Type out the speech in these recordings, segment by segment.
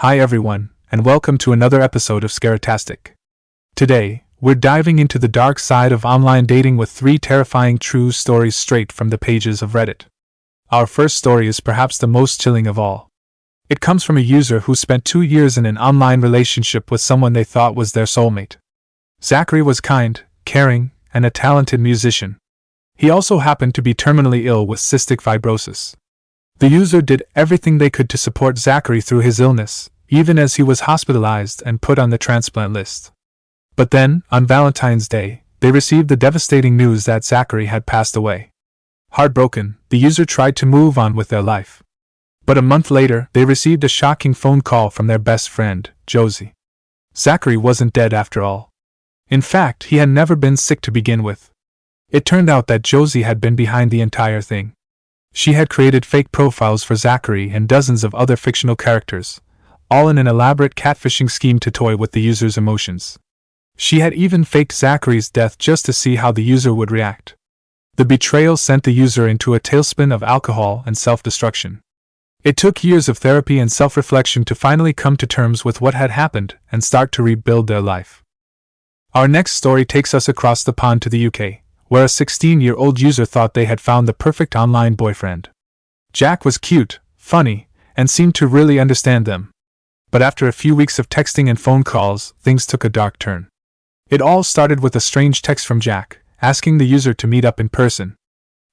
Hi everyone, and welcome to another episode of Scaratastic. Today, we're diving into the dark side of online dating with 3 terrifying true stories straight from the pages of Reddit. Our first story is perhaps the most chilling of all. It comes from a user who spent 2 years in an online relationship with someone they thought was their soulmate. Zachary was kind, caring, and a talented musician. He also happened to be terminally ill with cystic fibrosis. The user did everything they could to support Zachary through his illness, even as he was hospitalized and put on the transplant list. But then, on Valentine's Day, they received the devastating news that Zachary had passed away. Heartbroken, the user tried to move on with their life. But a month later, they received a shocking phone call from their best friend, Josie. Zachary wasn't dead after all. In fact, he had never been sick to begin with. It turned out that Josie had been behind the entire thing. She had created fake profiles for Zachary and dozens of other fictional characters, all in an elaborate catfishing scheme to toy with the user's emotions. She had even faked Zachary's death just to see how the user would react. The betrayal sent the user into a tailspin of alcohol and self-destruction. It took years of therapy and self-reflection to finally come to terms with what had happened and start to rebuild their life. Our next story takes us across the pond to the UK, where a 16-year-old user thought they had found the perfect online boyfriend. Jack was cute, funny, and seemed to really understand them. But after a few weeks of texting and phone calls, things took a dark turn. It all started with a strange text from Jack, asking the user to meet up in person.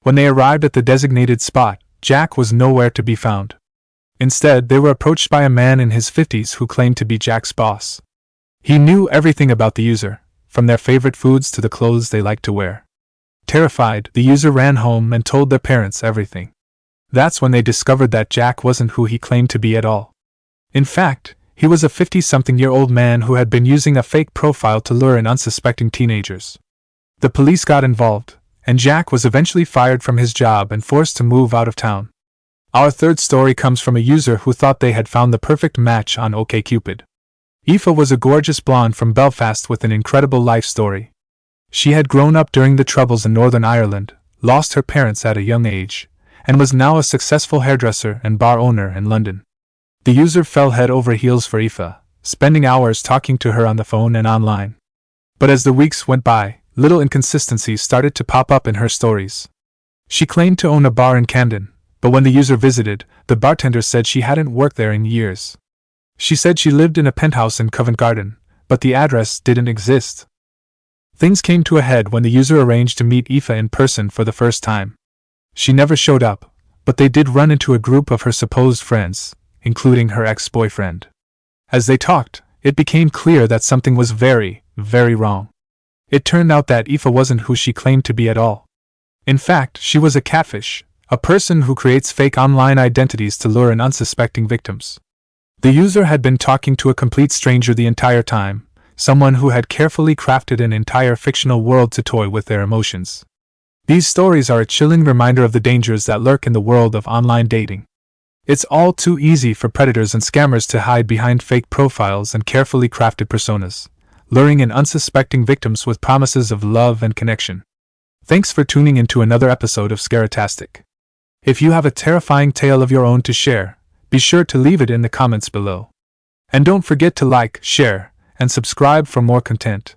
When they arrived at the designated spot, Jack was nowhere to be found. Instead, they were approached by a man in his 50s who claimed to be Jack's boss. He knew everything about the user, from their favorite foods to the clothes they liked to wear. Terrified, the user ran home and told their parents everything. That's when they discovered that Jack wasn't who he claimed to be at all. In fact, he was a 50-something-year-old man who had been using a fake profile to lure in unsuspecting teenagers. The police got involved, and Jack was eventually fired from his job and forced to move out of town. Our third story comes from a user who thought they had found the perfect match on OkCupid. Aoife was a gorgeous blonde from Belfast with an incredible life story. She had grown up during the Troubles in Northern Ireland, lost her parents at a young age, and was now a successful hairdresser and bar owner in London. The user fell head over heels for Aoife, spending hours talking to her on the phone and online. But as the weeks went by, little inconsistencies started to pop up in her stories. She claimed to own a bar in Camden, but when the user visited, the bartender said she hadn't worked there in years. She said she lived in a penthouse in Covent Garden, but the address didn't exist. Things came to a head when the user arranged to meet Aoife in person for the first time. She never showed up, but they did run into a group of her supposed friends, including her ex-boyfriend. As they talked, it became clear that something was very, very wrong. It turned out that Aoife wasn't who she claimed to be at all. In fact, she was a catfish, a person who creates fake online identities to lure in unsuspecting victims. The user had been talking to a complete stranger the entire time, someone who had carefully crafted an entire fictional world to toy with their emotions. These stories are a chilling reminder of the dangers that lurk in the world of online dating. It's all too easy for predators and scammers to hide behind fake profiles and carefully crafted personas, luring in unsuspecting victims with promises of love and connection. Thanks for tuning into another episode of Scaratastic. If you have a terrifying tale of your own to share, be sure to leave it in the comments below. And don't forget to like, share, and subscribe for more content.